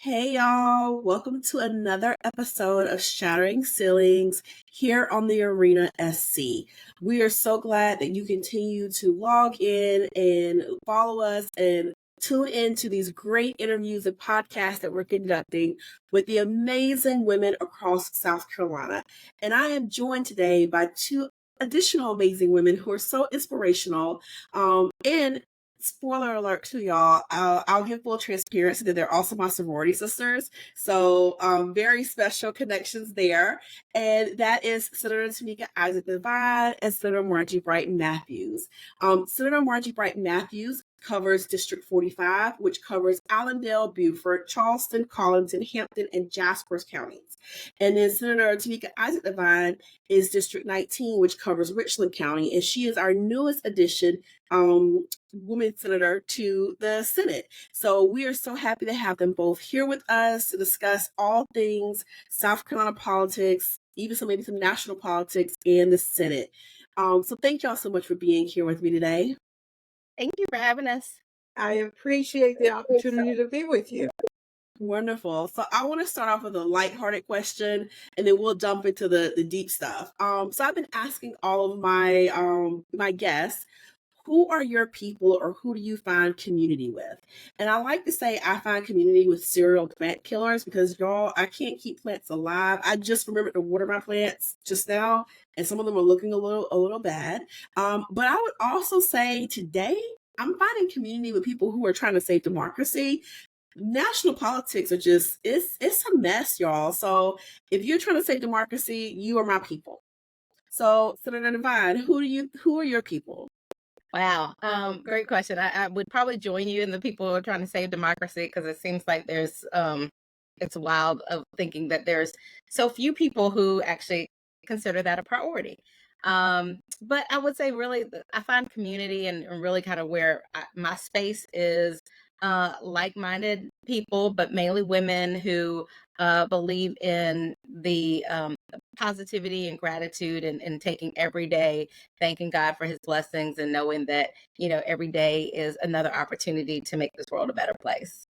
Hey y'all, welcome to another episode of Shattering Ceilings here on the Arena SC. We are so glad that you continue to log in and follow us and tune in to these great interviews and podcasts that we're conducting with the amazing women across South Carolina. And I am joined today by two additional amazing women who are so inspirational and spoiler alert to y'all, I'll give full transparency that they're also my sorority sisters. So very special connections there. And that is Senator Tameika Isaac Devine and Senator Margie Brighton Matthews. Senator Margie Brighton Matthews covers District 45, which covers Allendale, Beaufort, Charleston, Collington, Hampton, and Jaspers counties. And then Senator Tameika Isaac Devine is District 19, which covers Richland County, and she is our newest addition woman senator to the Senate. So we are so happy to have them both here with us to discuss all things South Carolina politics, even maybe some national politics and the Senate. So thank y'all so much for being here with me today. Thank you for having us. I appreciate the opportunity to be with you. Wonderful. So I want to start off with a lighthearted question, and then we'll jump into the deep stuff. So I've been asking all of my guests, who are your people or who do you find community with? And I like to say I find community with serial plant killers because y'all, I can't keep plants alive. I just remembered to water my plants just now, and some of them are looking a little bad. But I would also say today I'm finding community with people who are trying to save democracy. National politics are just it's a mess, y'all. So if you're trying to save democracy, you are my people. So Senator Devine, who are your people? Wow. Great question. I would probably join you in the people who are trying to save democracy because it seems like there's it's wild of thinking that there's so few people who actually consider that a priority. But I would say really I find community and really kind of where my space is like-minded people, but mainly women who believe in the positivity and gratitude and taking every day, thanking God for his blessings and knowing that, every day is another opportunity to make this world a better place.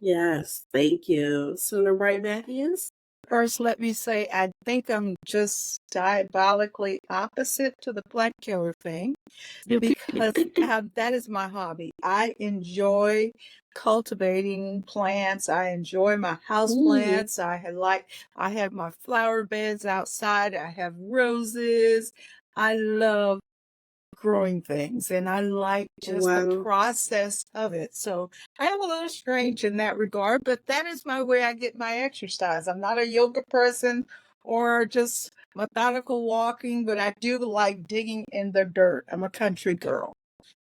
Yes, thank you. Senator Bright Matthews? First, let me say I think I'm just diabolically opposite to the plant killer thing because that is my hobby. I enjoy cultivating plants. I enjoy my house plants. I have my flower beds outside. I have roses. I love growing things and I like just the process of it. So I am a little strange in that regard, but that is my way I get my exercise. I'm not a yoga person or just methodical walking, but I do like digging in the dirt. I'm a country girl.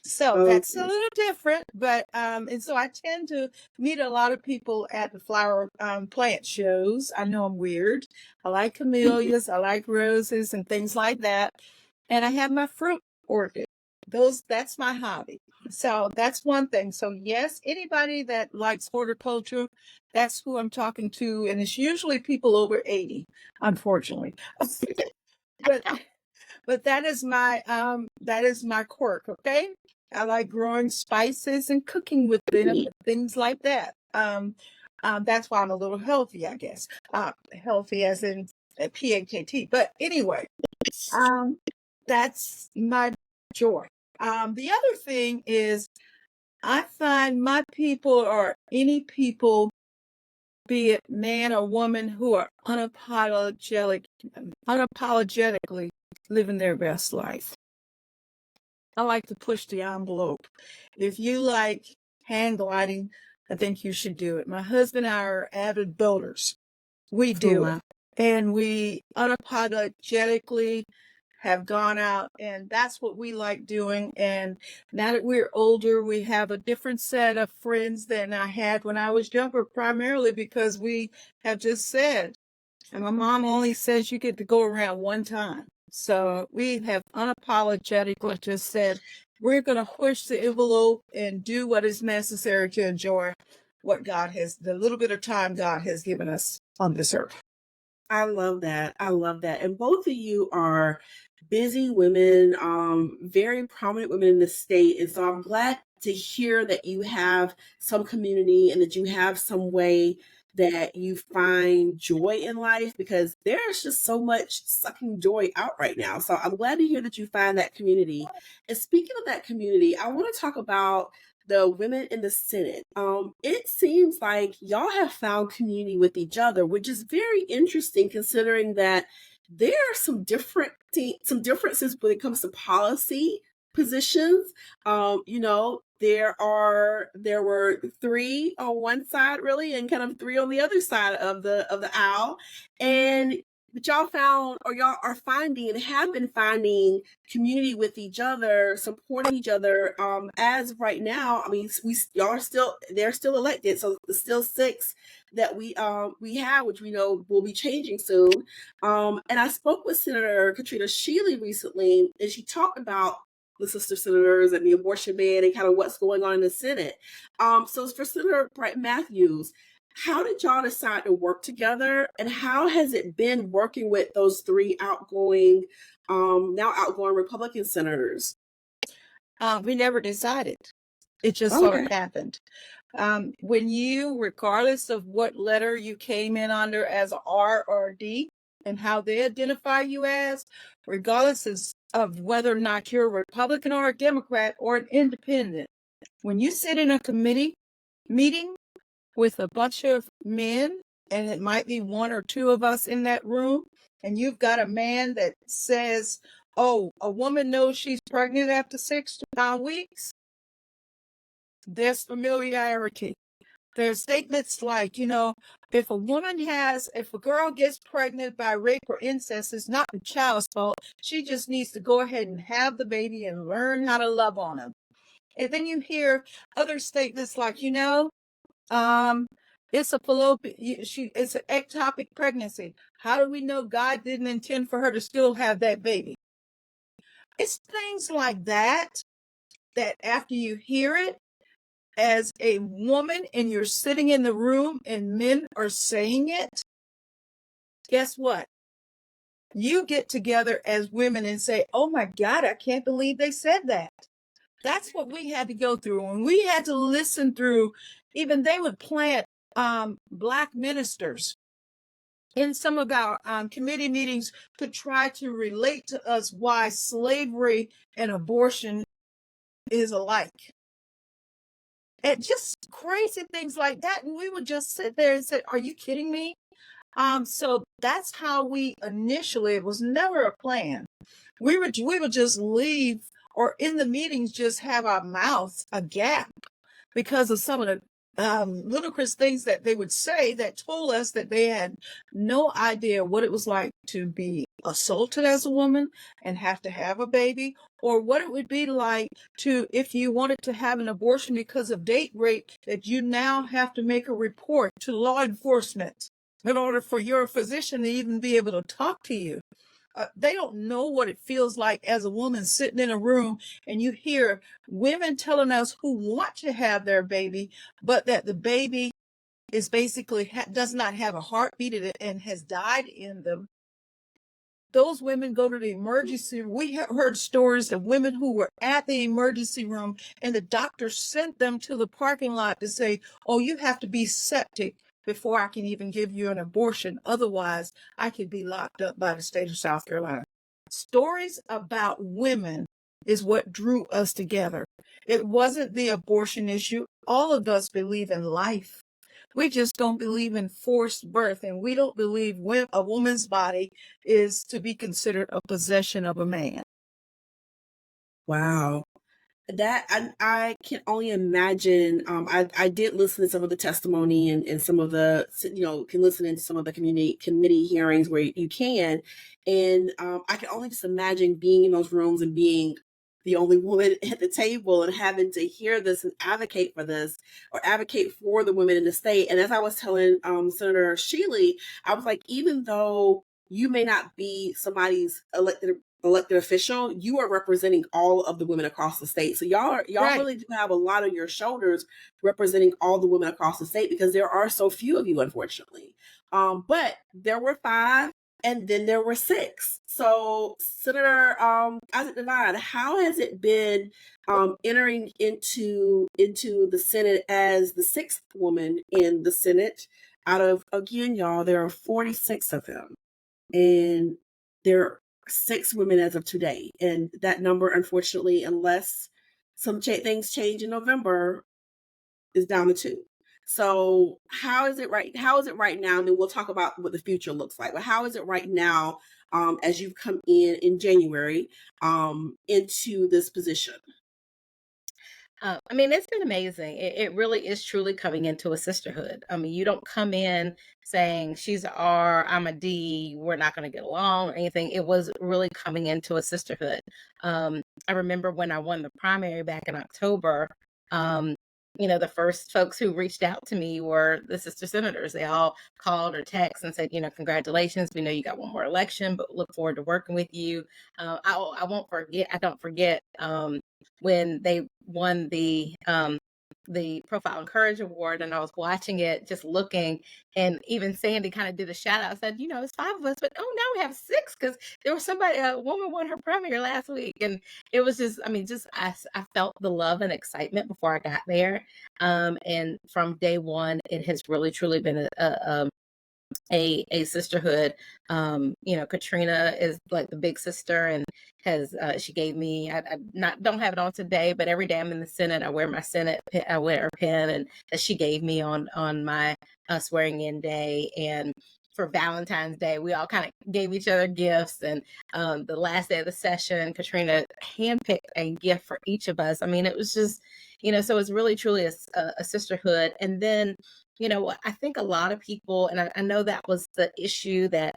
So that's a little different, but and so I tend to meet a lot of people at the flower plant shows. I know I'm weird. I like camellias, I like roses and things like that. And I have my fruit orchid. That's my hobby. So that's one thing. So yes, anybody that likes horticulture, that's who I'm talking to. And it's usually people over 80, unfortunately. but that is my quirk, okay? I like growing spices and cooking with them and things like that. That's why I'm a little healthy, I guess. Healthy as in PAKT. But anyway, that's my joy. The other thing is I find my people or any people, be it man or woman, who are unapologetically living their best life. I like to push the envelope. If you like hang gliding, I think you should do it. My husband and I are avid builders. We do it. And we unapologetically have gone out, and that's what we like doing. And now that we're older, we have a different set of friends than I had when I was younger, primarily because we have just said, and my mom only says you get to go around one time. So we have unapologetically just said, we're going to push the envelope and do what is necessary to enjoy what the little bit of time God has given us on this earth. I love that. I love that. And both of you are busy women, very prominent women in the state. And so I'm glad to hear that you have some community and that you have some way that you find joy in life, because there's just so much sucking joy out right now. So I'm glad to hear that you find that community. And speaking of that community, I want to talk about the women in the Senate. It seems like y'all have found community with each other, which is very interesting considering that there are some differences when it comes to policy positions. There were three on one side really and kind of three on the other side of the aisle. And but y'all found, or y'all are finding and have been finding community with each other, supporting each other. As of right now, I mean, they're still elected, so there's still six that we have, which we know will be changing soon. And I spoke with Senator Katrina Shealy recently, and she talked about the sister senators and the abortion ban and kind of what's going on in the Senate. So for Senator Brett Matthews, how did y'all decide to work together, and how has it been working with those three now outgoing Republican senators? We never decided. It just sort of happened. When you, regardless of what letter you came in under as a R or a D and how they identify you as, regardless of whether or not you're a Republican or a Democrat or an independent, when you sit in a committee meeting with a bunch of men, and it might be one or two of us in that room, and you've got a man that says, oh, a woman knows she's pregnant after 6 weeks, there's familiarity. There's statements like, if a girl gets pregnant by rape or incest, it's not the child's fault. She just needs to go ahead and have the baby and learn how to love on him. And then you hear other statements like, it's it's an ectopic pregnancy. How do we know God didn't intend for her to still have that baby? It's things like that after you hear it as a woman and you're sitting in the room and men are saying it, guess what? You get together as women and say, oh my God, I can't believe they said that. That's what we had to go through. And we had to listen through, even they would plant Black ministers in some of our committee meetings to try to relate to us why slavery and abortion is alike. And just crazy things like that. And we would just sit there and say, are you kidding me? So that's how we initially, it was never a plan. We would just leave, or in the meetings just have our mouths agape because of some of the ludicrous things that they would say that told us that they had no idea what it was like to be assaulted as a woman and have to have a baby, or what it would be like to, if you wanted to have an abortion because of date rape, that you now have to make a report to law enforcement in order for your physician to even be able to talk to you. They don't know what it feels like as a woman sitting in a room and you hear women telling us who want to have their baby, but that the baby is basically does not have a heartbeat and has died in them. Those women go to the emergency room. We have heard stories of women who were at the emergency room and the doctor sent them to the parking lot to say, oh, you have to be septic before I can even give you an abortion. Otherwise, I could be locked up by the state of South Carolina. Stories about women is what drew us together. It wasn't the abortion issue. All of us believe in life. We just don't believe in forced birth, and we don't believe a woman's body is to be considered a possession of a man. Wow. That I can only imagine. I did listen to some of the testimony and some of the, can listen into some of the committee hearings where you can. And I can only just imagine being in those rooms and being the only woman at the table and having to hear this and advocate for this, or advocate for the women in the state. And as I was telling Senator Shealy, I was like, even though you may not be somebody's elected official, you are representing all of the women across the state. So y'all Right. really do have a lot on your shoulders representing all the women across the state, because there are so few of you, unfortunately. But there were 5 and then there were 6. So Senator Isaac Devine, how has it been entering into the Senate as the 6th woman in the Senate? Out of, again, y'all, there are 46 of them, and there are 6 women as of today, and that number, unfortunately, unless some things change in November, is down to 2. So how is it right now? And then we'll talk about what the future looks like. But how is it right now, as you've come in January, into this position? I mean, it's been amazing. It really is truly coming into a sisterhood. I mean, you don't come in saying she's a R, I'm a D, we're not going to get along or anything. It was really coming into a sisterhood. I remember when I won the primary back in October. Um, the first folks who reached out to me were the sister senators. They all called or texted and said, congratulations. We know you got one more election, but look forward to working with you. I won't forget. I don't forget. When they won the Profile and Courage Award, and I was watching it, just looking, and even Sandy kind of did a shout out, said, it's 5 of us, but oh, now we have 6 because there was a woman won her premiere last week, and it was just, I felt the love and excitement before I got there, and from day one, it has really truly been a sisterhood. Katrina is like the big sister, and has she gave me, I don't have it on today, but every day I'm in the Senate, I wear my Senate I wear her pin, and that she gave me on my swearing in day. And for Valentine's Day, we all kind of gave each other gifts. And the last day of the session, Katrina handpicked a gift for each of us. I mean, it was just, so it's really truly a sisterhood. And then I think a lot of people, and I know that was the issue that,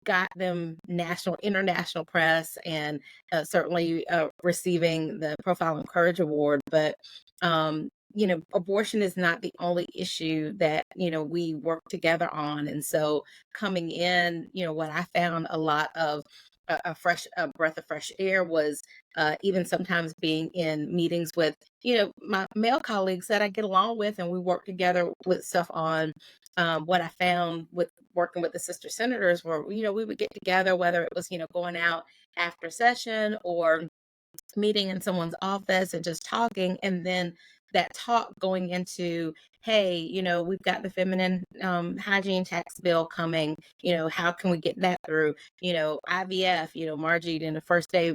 got them national, international press, and certainly receiving the Profile and Courage Award. But, abortion is not the only issue that, we work together on. And so coming in, what I found a lot of a fresh breath of fresh air was even sometimes being in meetings with my male colleagues that I get along with, and we work together with stuff on. What I found with working with the sister senators were, we would get together, whether it was going out after session or meeting in someone's office and just talking, and then that talk going into, hey, we've got the feminine hygiene tax bill coming, how can we get that through? IVF, Margie in the first day,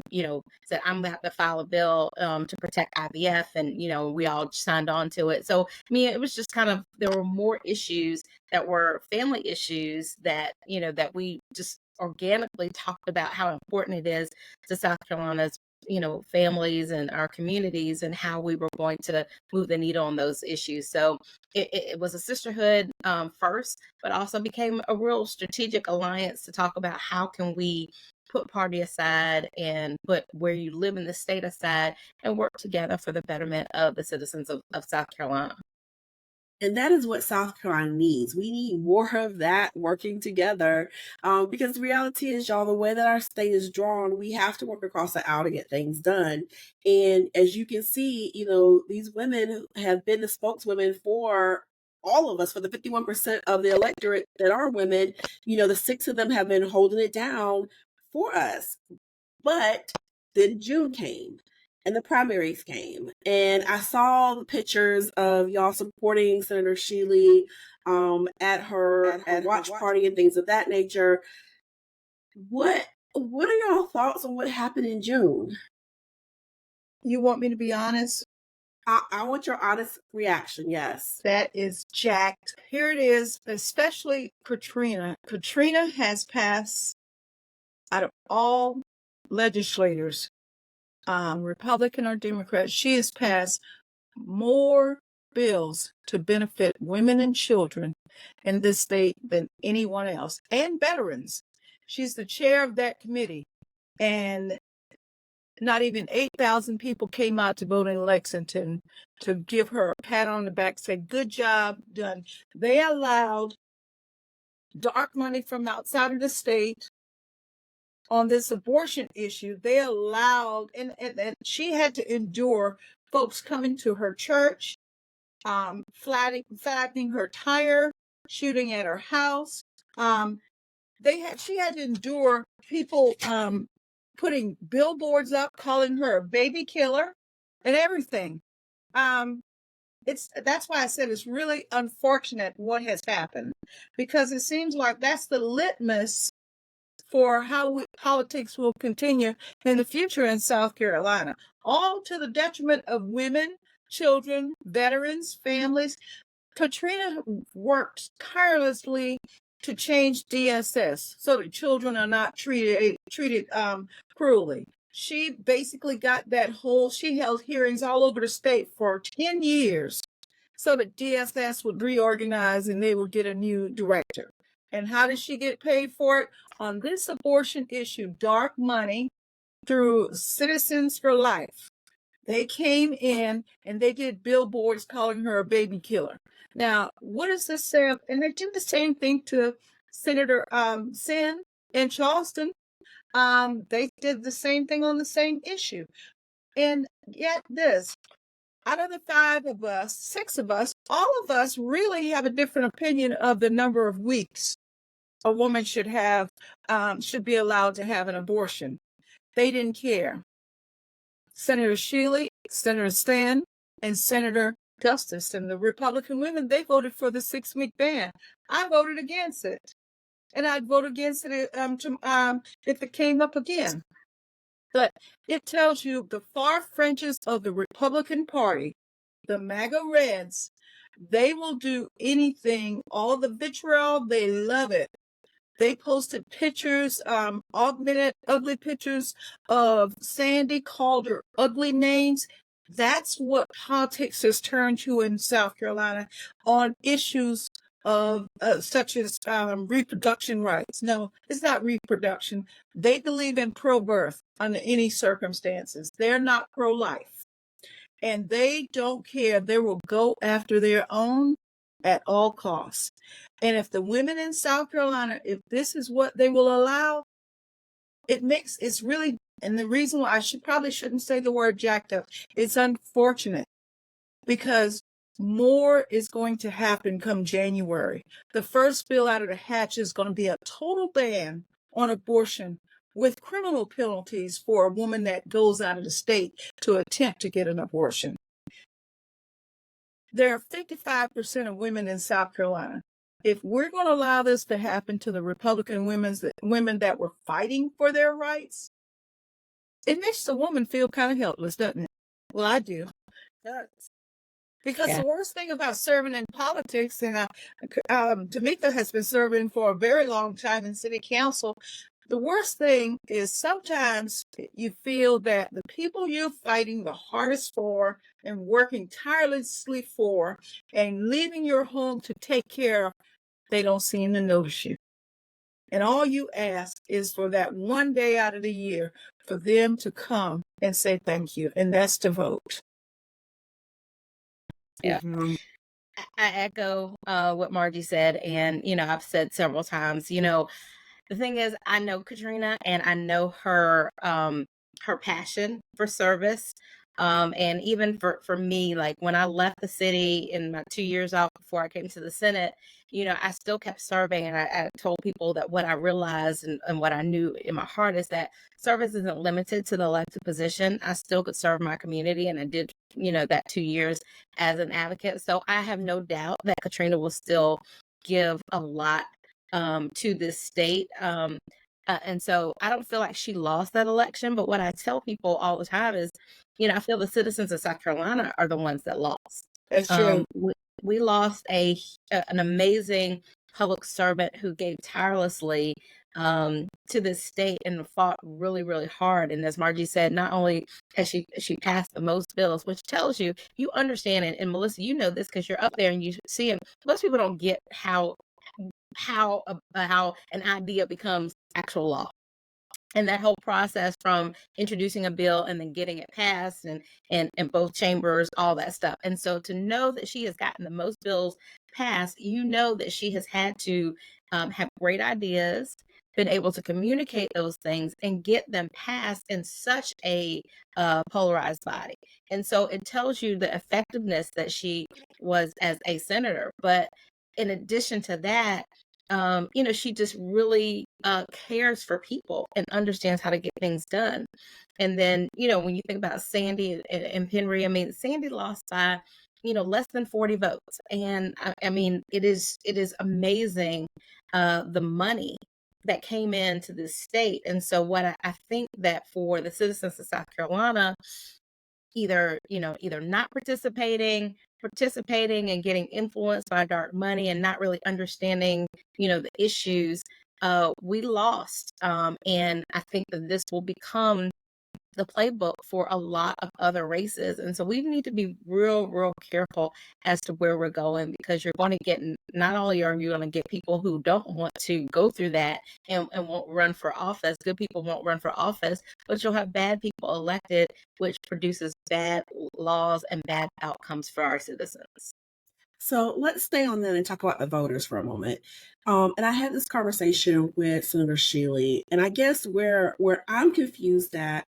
said, I'm about to file a bill to protect IVF, and we all signed on to it. So it was just kind of, there were more issues that were family issues that that we just organically talked about how important it is to South Carolina's families and our communities, and how we were going to move the needle on those issues. So it was a sisterhood first, but also became a real strategic alliance to talk about how can we put party aside and put where you live in the state aside, and work together for the betterment of the citizens of South Carolina. And that is what South Carolina needs. We need more of that working together, because the reality is, y'all, the way that our state is drawn, we have to work across the aisle to get things done. And as you can see, these women have been the spokeswomen for all of us, for the 51% of the electorate that are women. The 6 of them have been holding it down for us. But then June came, and the primaries came, and I saw the pictures of y'all supporting Senator Shealy at her watch party and things of that nature. What are y'all thoughts on what happened in June? You want me to be honest? I want your honest reaction. Yes. That is jacked. Here it is, especially Katrina. Katrina has passed, out of all legislators, Republican or Democrat, she has passed more bills to benefit women and children in this state than anyone else, and veterans. She's the chair of that committee, and not even 8,000 people came out to vote in Lexington to give her a pat on the back, say, good job done. They allowed dark money from outside of the state on this abortion issue. They allowed, and she had to endure folks coming to her church, flattening her tire, shooting at her house. she had to endure people putting billboards up calling her a baby killer and everything. That's why I said it's really unfortunate what has happened, because it seems like that's the litmus for how politics will continue in the future in South Carolina, all to the detriment of women, children, veterans, families. Katrina worked tirelessly to change DSS so that children are not treated cruelly. She basically got she held hearings all over the state for 10 years so that DSS would reorganize and they would get a new director. And how did she get paid for it? On this abortion issue, dark money through Citizens for Life. They came in and they did billboards calling her a baby killer. Now, what does this say? And they do the same thing to Senator Sin in Charleston. They did the same thing on the same issue. And yet this, out of the 5 of us, 6 of us, all of us really have a different opinion of the number of weeks a woman should be allowed to have an abortion. They didn't care. Senator Shealy, Senator Stan, and Senator Justice and the Republican women, they voted for the 6-week ban. I voted against it. And I'd vote against it if it came up again. But it tells you the far fringes of the Republican Party, the MAGA Reds, they will do anything. All the vitriol, they love it. They posted pictures, augmented ugly pictures of Sandy, called her ugly names. That's what politics has turned to in South Carolina on issues of such as reproduction rights. No, it's not reproduction. They believe in pro-birth under any circumstances. They're not pro-life. And they don't care. They will go after their own at all costs. And if the women in South Carolina, if this is what they will allow, it's really, and the reason why I probably shouldn't say the word jacked up, it's unfortunate because more is going to happen come January. The first bill out of the hatch is going to be a total ban on abortion with criminal penalties for a woman that goes out of the state to attempt to get an abortion. There are 55% of women in South Carolina. If we're going to allow this to happen to the Republican women that were fighting for their rights, it makes the woman feel kind of helpless, doesn't it? Well, I do. Because the worst thing about serving in politics, and Tameika has been serving for a very long time in city council, the worst thing is sometimes you feel that the people you're fighting the hardest for and working tirelessly for and leaving your home to take care of, they don't seem to notice you. And all you ask is for that one day out of the year for them to come and say thank you, and that's to vote. Yeah. Mm-hmm. I echo what Margie said, and I've said several times, the thing is, I know Katrina and I know her passion for service. And even for me, like when I left the city in my 2 years out before I came to the Senate, I still kept serving. And I told people that what I realized and what I knew in my heart is that service isn't limited to the elected position. I still could serve my community. And I did, that 2 years as an advocate. So I have no doubt that Katrina will still give a lot to this state. And so I don't feel like she lost that election. But what I tell people all the time is, I feel the citizens of South Carolina are the ones that lost. That's true. We lost an amazing public servant who gave tirelessly to this state and fought really, really hard. And as Margie said, not only has she passed the most bills, which tells you understand it. And Melissa, you know this because you're up there and you see it. Most people don't get how an idea becomes actual law, and that whole process from introducing a bill and then getting it passed and in both chambers, all that stuff. And so to know that she has gotten the most bills passed, that she has had to have great ideas, been able to communicate those things and get them passed in such a polarized body. And so it tells you the effectiveness that she was as a senator. But in addition to that, she just really cares for people and understands how to get things done. And then, when you think about Sandy and Henry, I mean, Sandy lost by, less than 40 votes. And I mean, it is amazing the money that came into this state. And so what I think that for the citizens of South Carolina, either not participating and getting influenced by dark money and not really understanding, the issues, we lost. And I think that this will become the playbook for a lot of other races. And so we need to be real careful as to where we're going, because you're going to get, not only are you going to get people who don't want to go through that and won't run for office, good people won't run for office, but you'll have bad people elected, which produces bad laws and bad outcomes for our citizens. So let's stay on that and talk about the voters for a moment. And I had this conversation with Senator Shealy, and I guess where I'm confused at,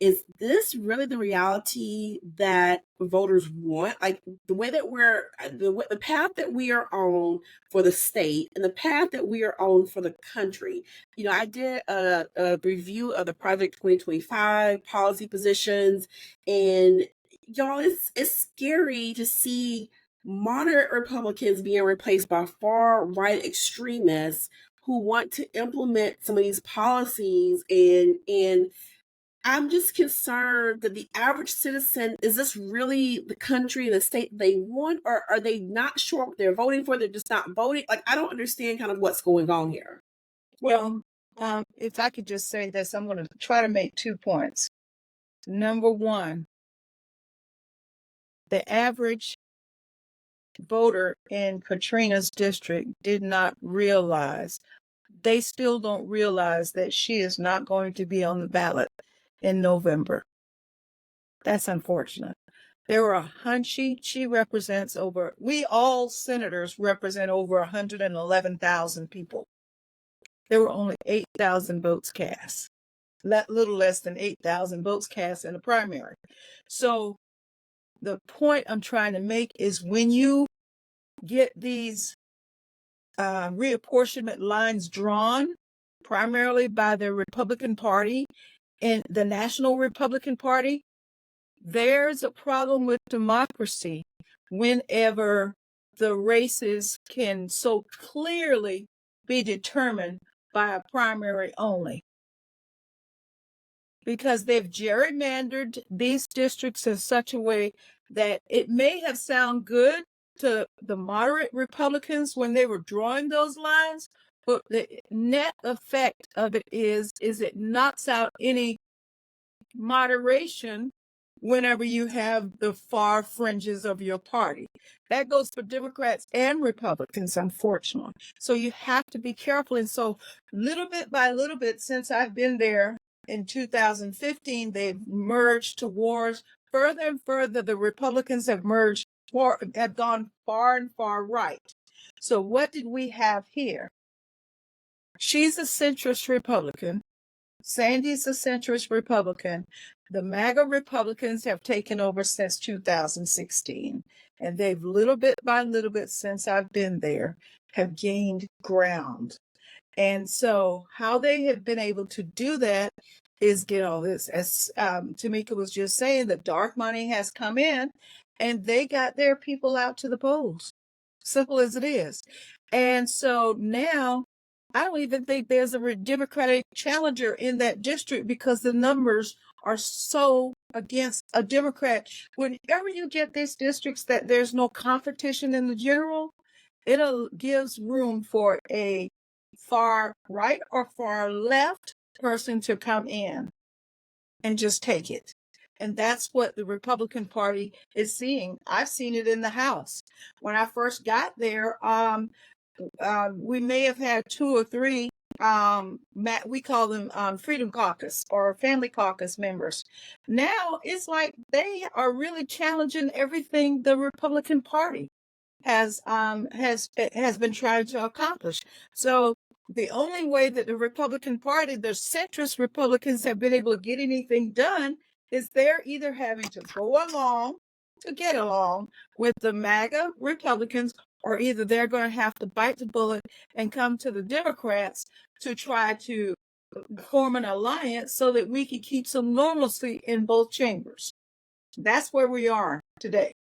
is this really the reality that voters want? Like the way that the path that we are on for the state and the path that we are on for the country. I did a review of the Project 2025 policy positions, and y'all, it's scary to see moderate Republicans being replaced by far right extremists who want to implement some of these policies, and I'm just concerned that the average citizen, is this really the country and the state they want, or are they not sure what they're voting for? They're just not voting. Like, I don't understand kind of what's going on here. Well, if I could just say this, I'm going to try to make 2 points. Number one, the average voter in Katrina's district did not realize, they still don't realize that she is not going to be on the ballot in November. That's unfortunate. There were she represents we all senators represent over 111,000 people. There were only 8,000 votes cast, little less than 8,000 votes cast in the primary. So the point I'm trying to make is, when you get these reapportionment lines drawn primarily by the Republican Party and the National Republican Party, there's a problem with democracy whenever the races can so clearly be determined by a primary only. Because they've gerrymandered these districts in such a way that it may have sounded good to the moderate Republicans when they were drawing those lines, but the net effect of it is it knocks out any moderation whenever you have the far fringes of your party. That goes for Democrats and Republicans, unfortunately. So you have to be careful. And so little bit by little bit, since I've been there in 2015, they've merged towards further and further. The Republicans have gone far and far right. So what did we have here? She's a centrist Republican. Sandy's a centrist Republican. The MAGA Republicans have taken over since 2016, and they've little bit by little bit, since I've been there, have gained ground. And so how they have been able to do that is get all this, as Tameika was just saying, the dark money has come in and they got their people out to the polls. Simple as it is. And so now I don't even think there's a Democratic challenger in that district, because the numbers are so against a Democrat. Whenever you get these districts that there's no competition in the general, it gives room for a far right or far left person to come in and just take it. And that's what the Republican Party is seeing. I've seen it in the House. When I first got there, we may have had 2 or 3, we call them Freedom Caucus or Family Caucus members. Now it's like they are really challenging everything the Republican Party has been trying to accomplish. So the only way that the Republican Party, the centrist Republicans, have been able to get anything done is they're either having to go along to get along with the MAGA Republicans, or either they're going to have to bite the bullet and come to the Democrats to try to form an alliance so that we can keep some normalcy in both chambers. That's where we are today.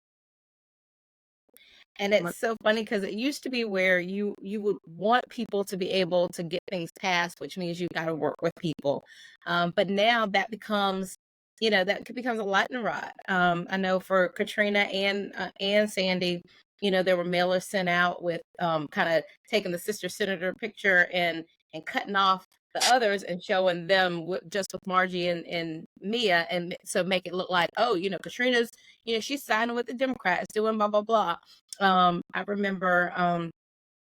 And it's so funny because it used to be where you would want people to be able to get things passed, which means you got to work with people. But now that becomes, that becomes a lightning rod. I know for Katrina and Sandy, there were mailers sent out with kind of taking the sister senator picture and cutting off the others and showing them just with Margie and Mia, and so make it look like, oh, Katrina's, she's signing with the Democrats, doing blah blah blah. I remember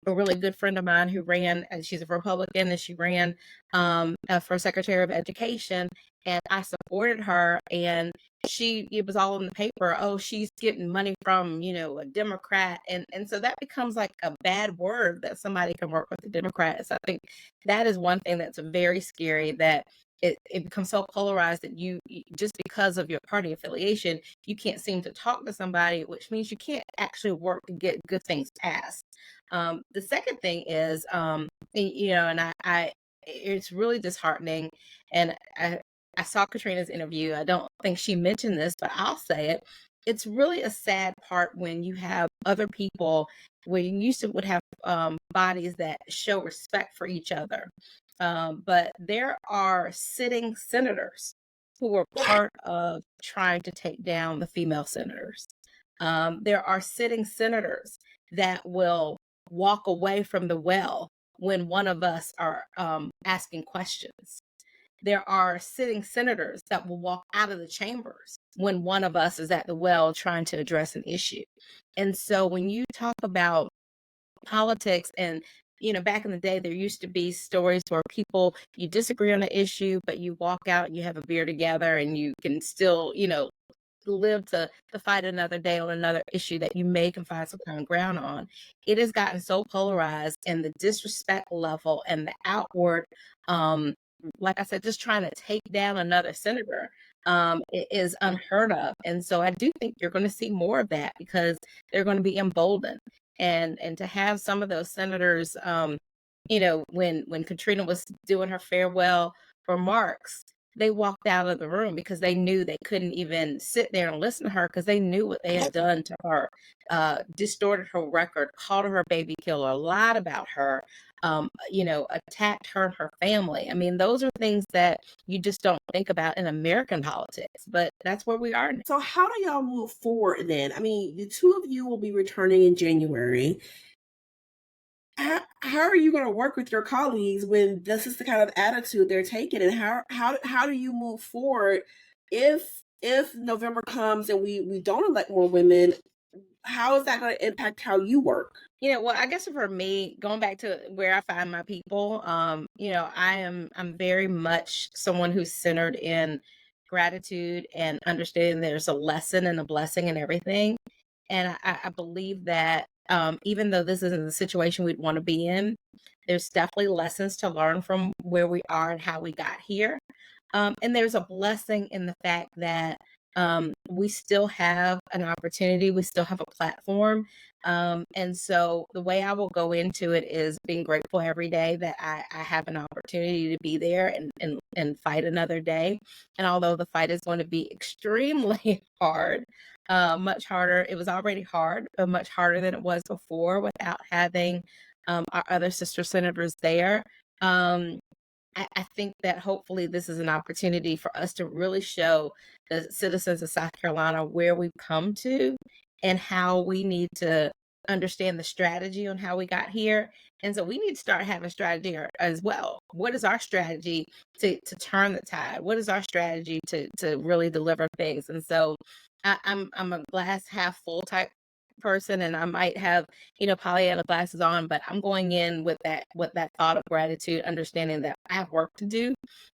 a really good friend of mine who ran, and she's a Republican, and she ran for Secretary of Education, and I supported her, and it was all in the paper. Oh, she's getting money from, a Democrat. And so that becomes like a bad word that somebody can work with the Democrats. I think that is one thing that's very scary, that it becomes so polarized that you just because of your party affiliation, you can't seem to talk to somebody, which means you can't actually work to get good things passed. The second thing is, and it's really disheartening. And I saw Katrina's interview. I don't think she mentioned this, but I'll say it. It's really a sad part when you have other people, when you used to would have bodies that show respect for each other. But there are sitting senators who were part of trying to take down the female senators. There are sitting senators that will walk away from the well when one of us are asking questions. There are sitting senators that will walk out of the chambers when one of us is at the well trying to address an issue. And so when you talk about politics, and back in the day, there used to be stories where people, you disagree on an issue, but you walk out and you have a beer together and you can still, live to fight another day on another issue that you may can find some common ground on. It has gotten so polarized, and the disrespect level and the outward, like I said, just trying to take down another senator, it is unheard of. And so I do think you're going to see more of that because they're going to be emboldened. And to have some of those senators, when Katrina was doing her farewell remarks, they walked out of the room because they knew they couldn't even sit there and listen to her, because they knew what they had done to her, distorted her record, called her a baby killer, lied about her, attacked her and her family. I mean, those are things that you just don't think about in American politics, but that's where we are now. So how do y'all move forward then? I mean, the two of you will be returning in January. How are you going to work with your colleagues when this is the kind of attitude they're taking, and how do you move forward if November comes and we don't elect more women? How is that going to impact how you work? Well, I guess for me, going back to where I find my people, I'm very much someone who's centered in gratitude and understanding there's a lesson and a blessing in everything. And I believe that even though this isn't the situation we'd want to be in, there's definitely lessons to learn from where we are and how we got here. And there's a blessing in the fact that we still have an opportunity, we still have a platform. And so the way I will go into it is being grateful every day that I have an opportunity to be there and fight another day. And although the fight is going to be extremely hard, much harder, it was already hard, but much harder than it was before without having our other sister senators there. I think that hopefully this is an opportunity for us to really show the citizens of South Carolina where we've come to and how we need to understand the strategy on how we got here. And so we need to start having strategy as well. What is our strategy to turn the tide? What is our strategy to really deliver things? And so I'm a glass half full type person, and I might have, Pollyanna glasses on, but I'm going in with that thought of gratitude, understanding that I have work to do.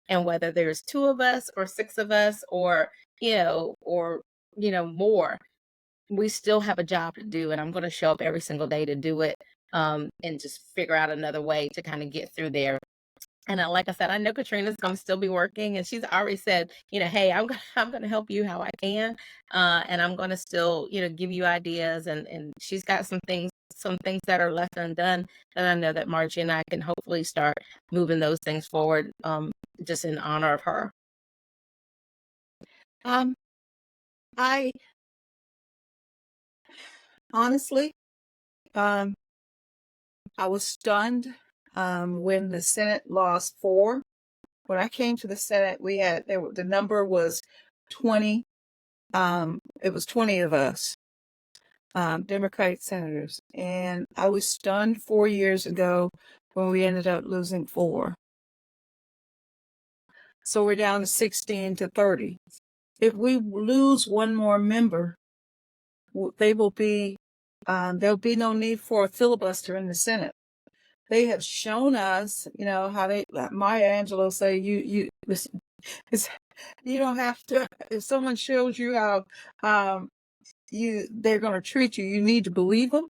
And whether there's 2 of us or 6 of us or, more, we still have a job to do, and I'm going to show up every single day to do it, and just figure out another way to kind of get through there. And like I said, I know Katrina's going to still be working, and she's already said, hey, I'm going to help you how I can, and I'm going to still, give you ideas, and she's got some things some things that are left undone, and I know that Margie and I can hopefully start moving those things forward, just in honor of her. I honestly, I was stunned when the Senate lost 4. When I came to the Senate, the number was 20. It was 20 of us, Democratic senators, and I was stunned 4 years ago when we ended up losing 4. So we're down to 16 to 30. If we lose one more member, there'll be no need for a filibuster in the Senate. They have shown us, how Maya Angelou say, you don't have to, if someone shows you how they're going to treat you, you need to believe them.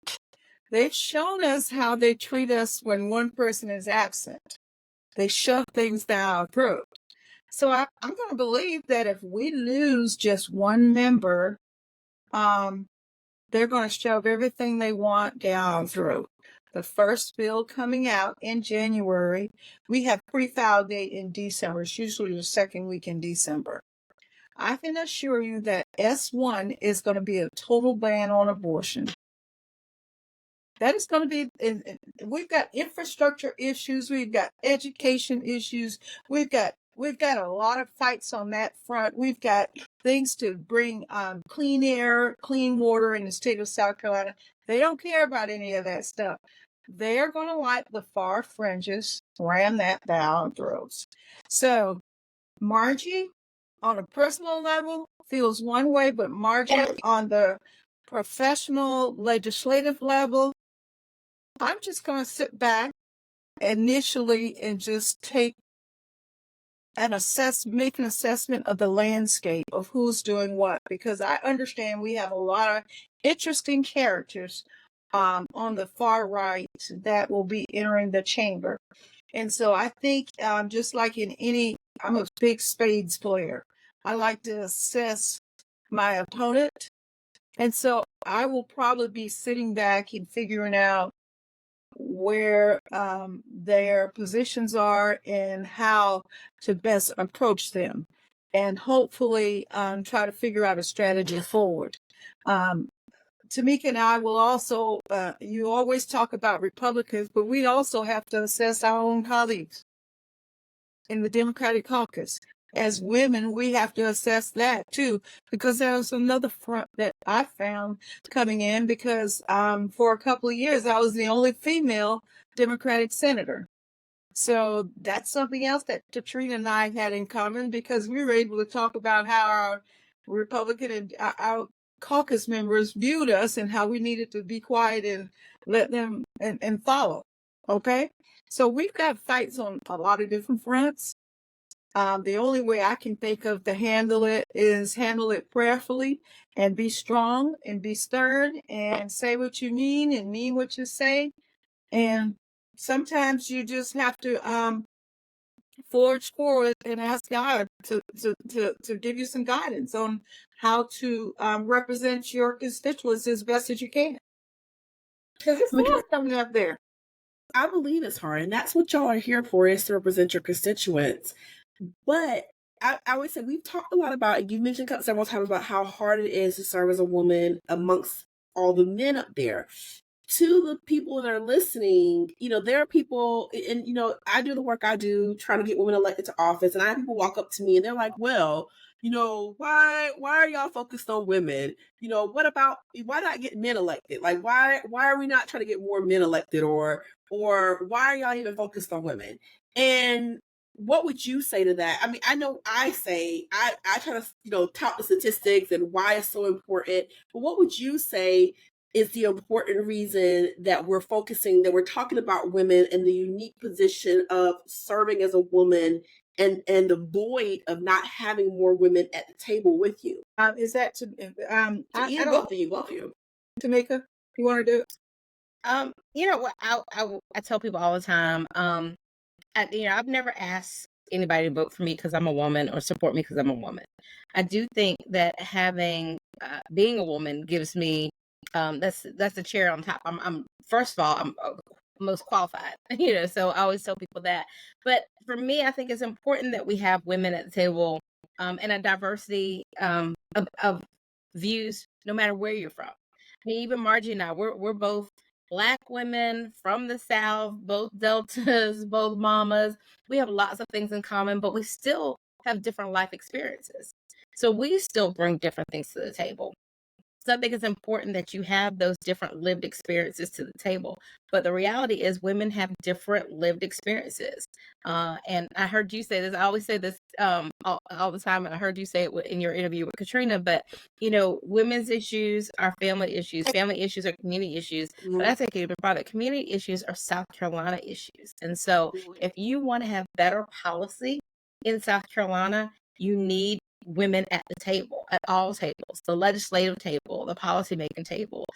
They've shown us how they treat us when one person is absent. They shove things down our throat. So I'm going to believe that if we lose just one member, they're going to shove everything they want down our throat. The first bill coming out in January, we have pre-file date in December. It's usually the second week in December. I can assure you that S1 is going to be a total ban on abortion. That is going to be, we've got infrastructure issues, we've got education issues, we've got a lot of fights on that front. We've got things to bring clean air, clean water in the state of South Carolina. They don't care about any of that stuff. They're going to let the far fringes ram that down throats. So Margie, on a personal level, feels one way, but Margie, on the professional legislative level, I'm just going to sit back initially and just make an assessment of the landscape of who's doing what, because I understand we have a lot of interesting characters on the far right that will be entering the chamber. And so I think just like I'm a big spades player. I like to assess my opponent. And so I will probably be sitting back and figuring out where their positions are and how to best approach them, and hopefully try to figure out a strategy forward. Tameika and I will also, you always talk about Republicans, but we also have to assess our own colleagues in the Democratic caucus. As women, we have to assess that too, because there's another front that I found coming in, because for a couple of years, I was the only female Democratic senator. So that's something else that Katrina and I had in common, because we were able to talk about how our Republican and our caucus members viewed us and how we needed to be quiet and let them and follow. Okay. So we've got fights on a lot of different fronts. The only way I can think of to handle it is handle it prayerfully and be strong and be stern and say what you mean and mean what you say. And sometimes you just have to forge forward and ask God to give you some guidance on how to represent your constituents as best as you can. Because it's hard coming up there. I believe it's hard, and that's what y'all are here for, is to represent your constituents. But I always say, we've talked a lot about, you mentioned several times about how hard it is to serve as a woman amongst all the men up there. To the people that are listening, there are people, and I do the work I do trying to get women elected to office, and I have people walk up to me and they're like, well, why are y'all focused on women? Why not get men elected? Like, why are we not trying to get more men elected, or why are y'all even focused on women? And what would you say to that? I mean, I know I try to, tout the statistics and why it's so important, but what would you say is the important reason that we're talking about women in the unique position of serving as a woman, and the void of not having more women at the table with you? Is that to both of you? Tameika, you want to do it? You know what? I tell people all the time. I've never asked anybody to vote for me because I'm a woman or support me because I'm a woman. I do think that being a woman gives me that's a cherry on top. I'm first of all, I'm most qualified, so I always tell people that. But for me, I think it's important that we have women at the table, and a diversity of views, no matter where you're from. I mean, even Margie and I, we're both Black women from the South, both Deltas, both mamas. We have lots of things in common, but we still have different life experiences. So we still bring different things to the table. So I think it's important that you have those different lived experiences to the table. But the reality is, women have different lived experiences. And I heard you say this. I always say this all the time. And I heard you say it in your interview with Katrina. But, women's issues are family issues. Family issues are community issues. But I take it even farther. Community issues are South Carolina issues. And so if you want to have better policy in South Carolina, you need women at the table, at all tables, the legislative table, the policymaking table,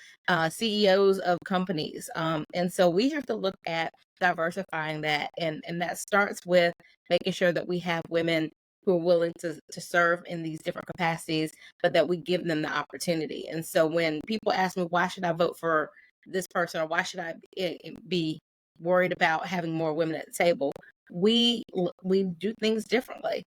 CEOs of companies. And so we have to look at diversifying that. And that starts with making sure that we have women who are willing to serve in these different capacities, but that we give them the opportunity. And so when people ask me, why should I vote for this person, or why should I be worried about having more women at the table, we do things differently.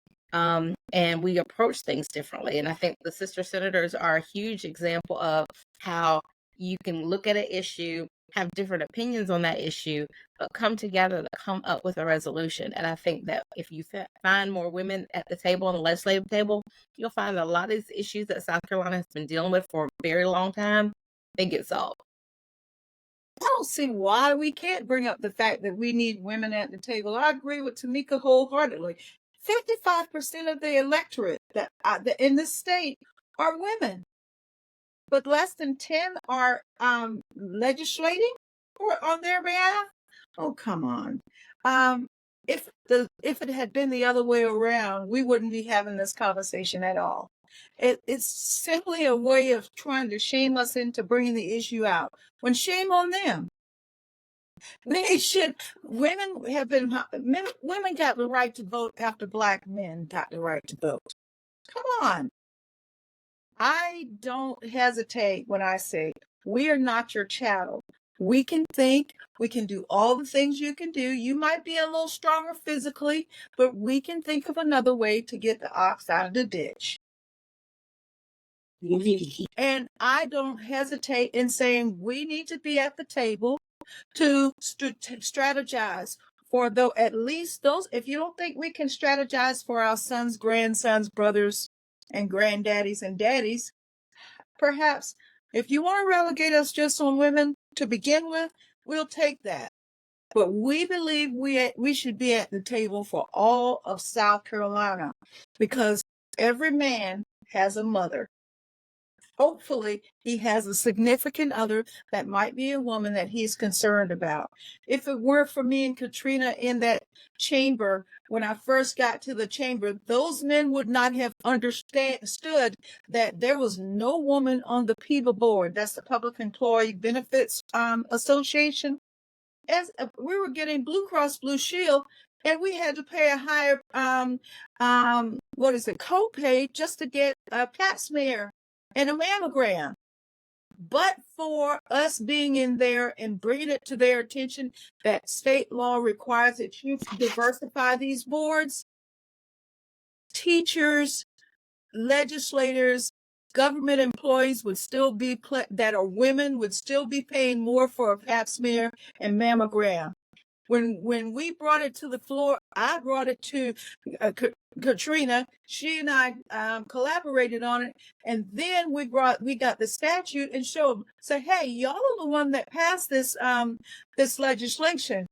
And we approach things differently. And I think the sister senators are a huge example of how you can look at an issue, have different opinions on that issue, but come together to come up with a resolution. And I think that if you find more women at the table, on the legislative table, you'll find that a lot of these issues that South Carolina has been dealing with for a very long time, they get solved. I don't see why we can't bring up the fact that we need women at the table. I agree with Tameika wholeheartedly. 55% of the electorate that in this state are women, but less than 10 are legislating or on their behalf. Oh, come on. If it had been the other way around, we wouldn't be having this conversation at all. It's simply a way of trying to shame us into bringing the issue out. When shame on them. Women got the right to vote after Black men got the right to vote. Come on. I don't hesitate when I say, we are not your chattel. We can think, we can do all the things you can do. You might be a little stronger physically, but we can think of another way to get the ox out of the ditch. And I don't hesitate in saying we need to be at the table to strategize for at least those. If you don't think we can strategize for our sons, grandsons, brothers, and granddaddies and daddies, perhaps if you want to relegate us just on women to begin with, we'll take that. But we believe we should be at the table for all of South Carolina, because every man has a mother. Hopefully, he has a significant other that might be a woman that he's concerned about. If it weren't for me and Katrina in that chamber, when I first got to the chamber, those men would not have understood that there was no woman on the PEBA board. That's the Public Employee Benefits Association. As we were getting Blue Cross Blue Shield, and we had to pay a higher copay just to get a pap smear and a mammogram. But for us being in there and bringing it to their attention that state law requires that you diversify these boards, teachers, legislators, government employees would still be that are women would still be paying more for a pap smear and mammogram. When we brought it to the floor, I brought it to Katrina. She and I collaborated on it, and then we got the statute and showed them. Say, hey, y'all are the one that passed this this legislation.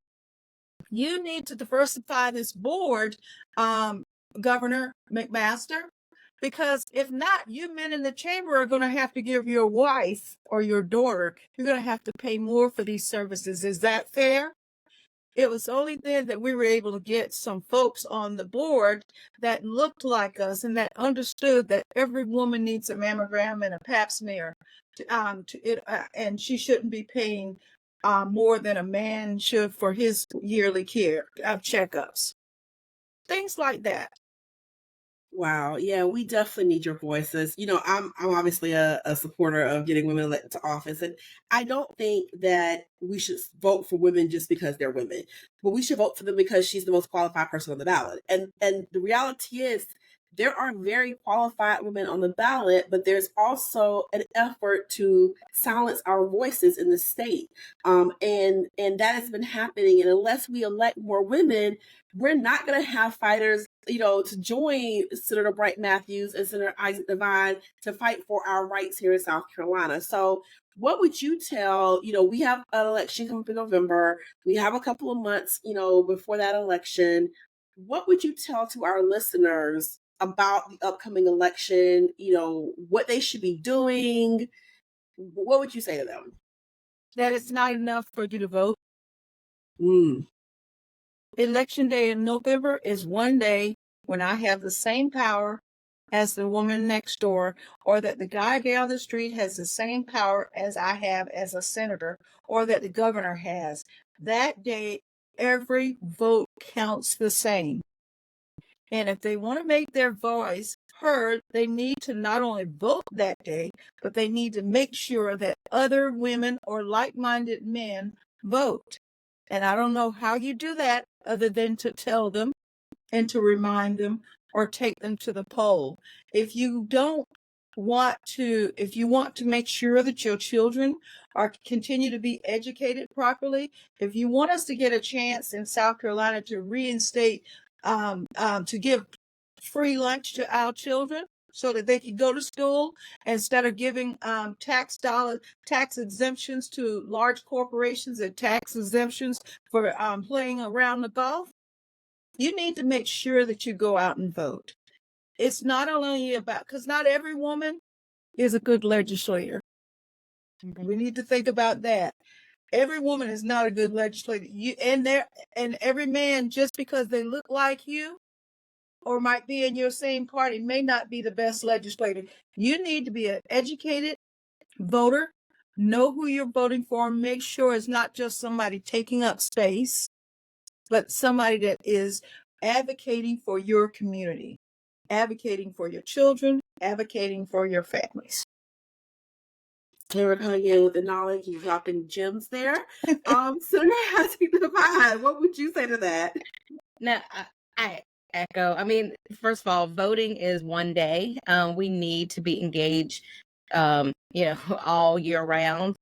You need to diversify this board, Governor McMaster, because if not, you men in the chamber are going to have to give your wife or your daughter. You're going to have to pay more for these services. Is that fair? It was only then that we were able to get some folks on the board that looked like us and that understood that every woman needs a mammogram and a pap smear, and she shouldn't be paying more than a man should for his yearly care checkups. Things like that. Wow. Yeah, we definitely need your voices. I'm obviously a supporter of getting women elected to office. And I don't think that we should vote for women just because they're women. But we should vote for them because she's the most qualified person on the ballot. And the reality is there are very qualified women on the ballot, but there's also an effort to silence our voices in the state. And that has been happening. And unless we elect more women, we're not going to have fighters, to join Senator Bright Matthews and Senator Isaac Devine to fight for our rights here in South Carolina. So, what would you tell? We have an election coming up in November. We have a couple of months, before that election. What would you tell to our listeners about the upcoming election? What they should be doing. What would you say to them? That it's not enough for you to vote. Mm. Election day in November is one day when I have the same power as the woman next door, or that the guy down the street has the same power as I have as a senator, or that the governor has. That day, every vote counts the same. And if they want to make their voice heard, they need to not only vote that day, but they need to make sure that other women or like-minded men vote. And I don't know how you do that other than to tell them and to remind them or take them to the poll. If you want to make sure that your children are continue to be educated properly, if you want us to get a chance in South Carolina to reinstate, to give free lunch to our children so that they can go to school instead of giving tax exemptions to large corporations and tax exemptions for playing around the golf, you need to make sure that you go out and vote. It's not only about, because not every woman is a good legislator. We need to think about that. Every woman is not a good legislator. And every man, just because they look like you or might be in your same party, may not be the best legislator. You need to be an educated voter, know who you're voting for, make sure it's not just somebody taking up space, but somebody that is advocating for your community, advocating for your children, advocating for your families. We're coming in with the knowledge. You're dropping gems there. Senator Hattie Devine, what would you say to that? Now, I echo. I mean, first of all, voting is one day. We need to be engaged, all year round.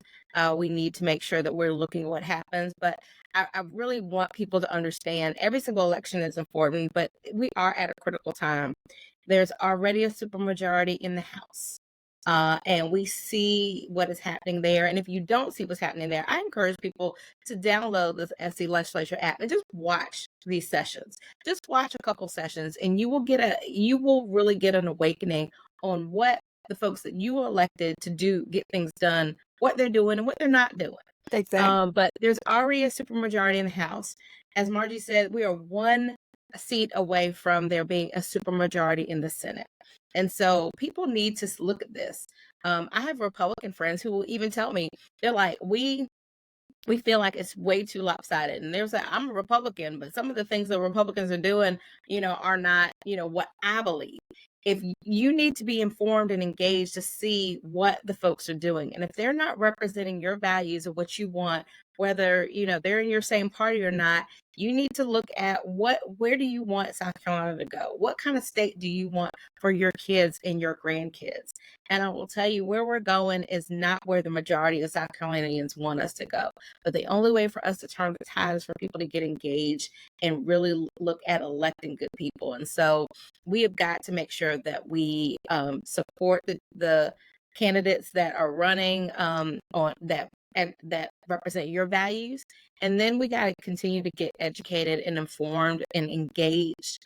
We need to make sure that we're looking at what happens. But I really want people to understand every single election is important, but we are at a critical time. There's already a supermajority in the House. And we see what is happening there. And if you don't see what's happening there, I encourage people to download this SC Legislature app and just watch these sessions. Just watch a couple sessions, and you will really get an awakening on what the folks that you were elected to do, get things done, what they're doing and what they're not doing. Exactly. But there's already a supermajority in the House. As Margie said, we are one seat away from there being a supermajority in the Senate. And so people need to look at this. I have Republican friends who will even tell me, they're like, we feel like it's way too lopsided. And there's I'm a Republican, but some of the things that Republicans are doing, are not, what I believe. If you need to be informed and engaged to see what the folks are doing. And if they're not representing your values of what you want, whether, they're in your same party or not, you need to look at where do you want South Carolina to go? What kind of state do you want for your kids and your grandkids? And I will tell you, where we're going is not where the majority of South Carolinians want us to go. But the only way for us to turn the tide is for people to get engaged and really look at electing good people. And so we have got to make sure that we support the candidates that are running on that represent your values. And then we got to continue to get educated and informed and engaged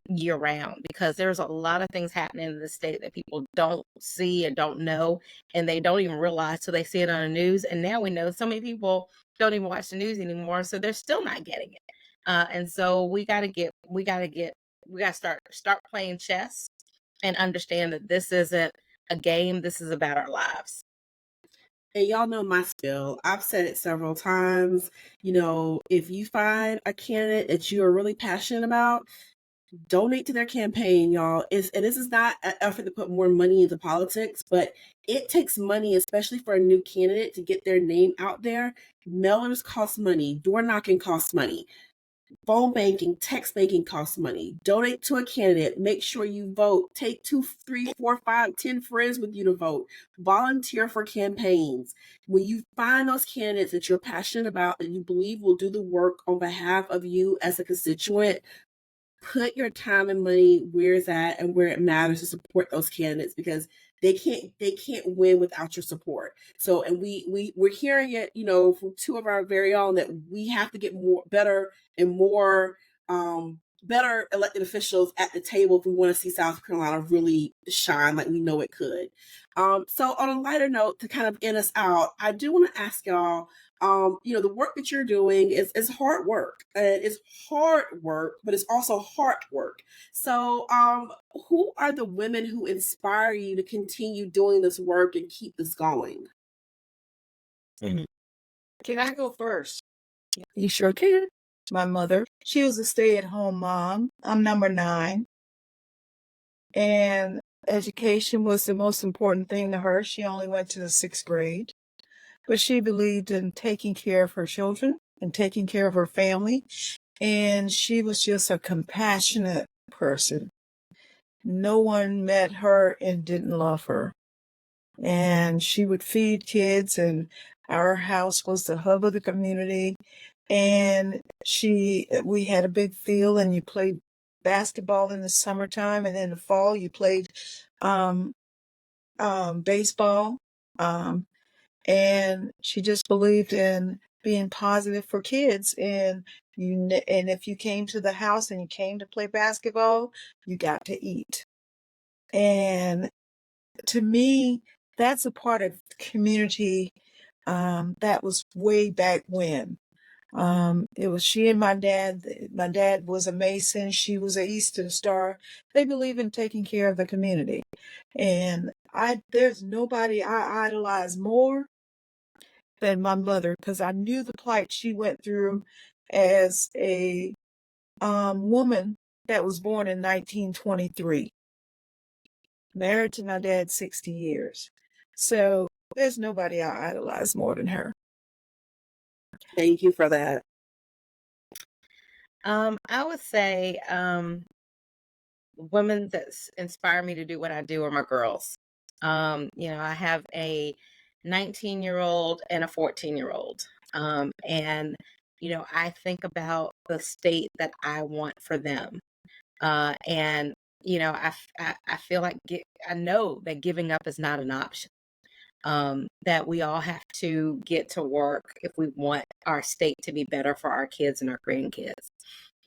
year round, because there's a lot of things happening in the state that people don't see and don't know, and they don't even realize till they see it on the news. And now we know so many people don't even watch the news anymore, so they're still not getting it. And so we got to start playing chess and understand that this isn't a game. This is about our lives. And y'all know my spiel. I've said it several times. If you find a candidate that you are really passionate about, donate to their campaign, y'all. And this is not an effort to put more money into politics, but it takes money, especially for a new candidate, to get their name out there. Mailers cost money. Door knocking costs money. Phone banking, text banking costs money. Donate to a candidate. Make sure you vote. Take 2, 3, 4, 5, 10 friends with you to vote. Volunteer for campaigns. When you find those candidates that you're passionate about, that you believe will do the work on behalf of you as a constituent, put your time and money where it's at and where it matters to support those candidates, because they can't win without your support. So, and we're hearing it, from two of our very own, that we have to get better and more better elected officials at the table if we want to see South Carolina really shine like we know it could. So on a lighter note, to kind of end us out, I do want to ask y'all, the work that you're doing is hard work. It's hard work, but it's also heart work. So, who are the women who inspire you to continue doing this work and keep this going? Can I go first? You sure can. My mother, she was a stay-at-home mom. I'm number 9. And education was the most important thing to her. She only went to the 6th grade. But she believed in taking care of her children and taking care of her family. And she was just a compassionate person. No one met her and didn't love her. And she would feed kids, and our house was the hub of the community. And we had a big field, and you played basketball in the summertime, and in the fall you played baseball. And she just believed in being positive for kids. And and if you came to the house and you came to play basketball, you got to eat. And to me, that's a part of community that was way back when. It was she and my dad. My dad was a Mason. She was an Eastern Star. They believe in taking care of the community. And there's nobody I idolize more than my mother, because I knew the plight she went through as a woman that was born in 1923, married to my dad 60 years. So there's nobody I idolize more than her. Thank you for that. I would say women that inspire me to do what I do are my girls. I have a 19-year-old and a 14-year-old. And I think about the state that I want for them. And I feel like I know that giving up is not an option. That we all have to get to work if we want our state to be better for our kids and our grandkids.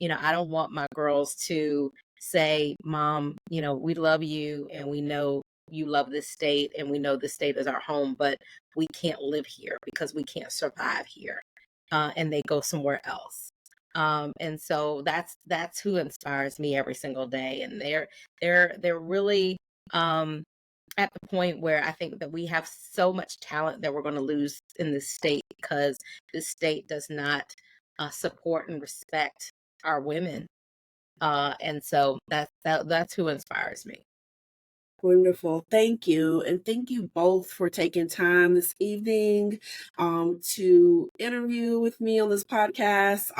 I don't want my girls to say, Mom, we love you and we know you love this state and we know this state is our home, but we can't live here because we can't survive here. And they go somewhere else. And so that's who inspires me every single day. And they're really at the point where I think that we have so much talent that we're going to lose in this state because this state does not support and respect our women. And so that's who inspires me. Wonderful. Thank you. And thank you both for taking time this evening to interview with me on this podcast.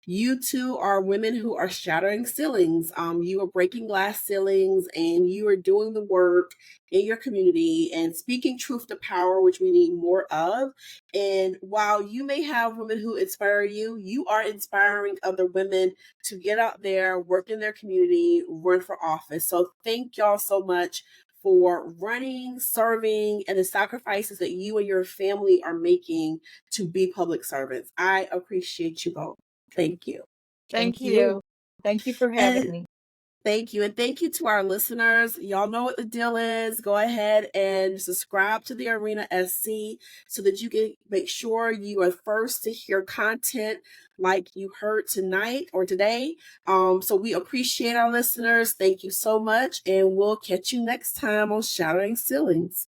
You two are women who are shattering ceilings. You are breaking glass ceilings and you are doing the work in your community and speaking truth to power, which we need more of. And while you may have women who inspire you, you are inspiring other women to get out there, work in their community, run for office. So thank y'all so much for running, serving, and the sacrifices that you and your family are making to be public servants. I appreciate you both. Thank you. Thank you. Thank you for having me. Thank you. And thank you to our listeners. Y'all know what the deal is. Go ahead and subscribe to the Arena SC so that you can make sure you are first to hear content like you heard tonight or today. So we appreciate our listeners. Thank you so much. And we'll catch you next time on Shattering Ceilings.